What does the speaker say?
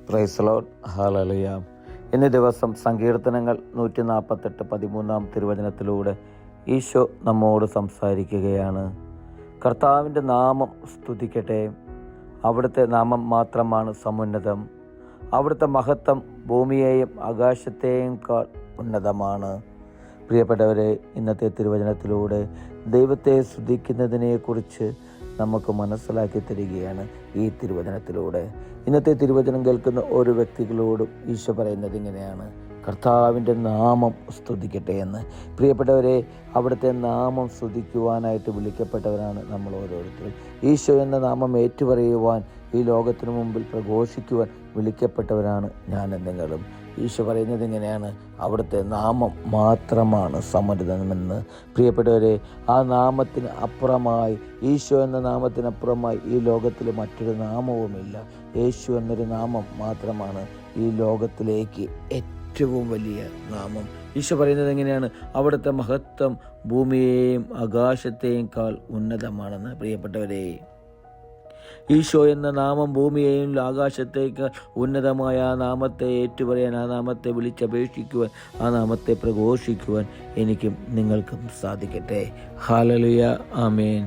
Praise Lord, hallelujah. ഇന്നേ ദിവസം സങ്കീർത്തനങ്ങൾ 148 തിരുവചനത്തിലൂടെ ഈശോ നമ്മോട് സംസാരിക്കുകയാണ്. കർത്താവിൻ്റെ നാമം സ്തുതിക്കട്ടെ. അവിടുത്തെ നാമം മാത്രമാണ് സമുന്നതം. അവിടുത്തെ മഹത്വം ഭൂമിയെയും ആകാശത്തെയും ഉന്നതമാണ്. പ്രിയപ്പെട്ടവരെ, ഇന്നത്തെ തിരുവചനത്തിലൂടെ ദൈവത്തെ സ്തുതിക്കുന്നതിനെക്കുറിച്ച് നമുക്ക് മനസ്സിലാക്കി തരികയാണ് ഈ തിരുവചനത്തിലൂടെ. ഇന്നത്തെ തിരുവചനം കേൾക്കുന്ന ഓരോ വ്യക്തികളോടും ഈശോ പറയുന്നത് ഇങ്ങനെയാണ്: കർത്താവിൻ്റെ നാമം സ്തുതിക്കട്ടെ എന്ന്. പ്രിയപ്പെട്ടവരെ, അവിടുത്തെ നാമം സ്തുതിക്കുവാനായിട്ട് വിളിക്കപ്പെട്ടവരാണ് നമ്മൾ ഓരോരുത്തരും. ഈശോ എന്ന നാമം ഏറ്റുപറയുവാൻ, ഈ ലോകത്തിനു മുമ്പിൽ പ്രഘോഷിക്കുവാൻ വിളിക്കപ്പെട്ടവരാണ് ഞാൻ നിങ്ങളും. ഈശോ പറയുന്നത് ഇങ്ങനെയാണ്: അവിടുത്തെ നാമം മാത്രമാണ് സമുന്നതമെന്ന്. പ്രിയപ്പെട്ടവരെ, ആ നാമത്തിന് അപ്പുറമായി, ഈശോ എന്ന നാമത്തിനപ്പുറമായി ഈ ലോകത്തിൽ മറ്റൊരു നാമവുമില്ല. യേശു എന്നൊരു നാമം മാത്രമാണ് ഈ ലോകത്തിലേക്ക് ഏറ്റവും വലിയ നാമം. ഈശോ പറയുന്നത് എങ്ങനെയാണ്? അവിടുത്തെ മഹത്വം ഭൂമിയെയും ആകാശത്തെയും ഉന്നതമാണെന്ന്. പ്രിയപ്പെട്ടവരെ, ഈശോ എന്ന നാമം ഭൂമിയെയും ആകാശത്തേക്കാൾ ഉന്നതമായ ആ നാമത്തെ ഏറ്റുപറയാൻ, ആ നാമത്തെ വിളിച്ചപേക്ഷിക്കുവാൻ, ആ നാമത്തെ പ്രഘോഷിക്കുവാൻ എനിക്കും നിങ്ങൾക്കും സാധിക്കട്ടെ. ഹല്ലേലൂയ, ആമേൻ.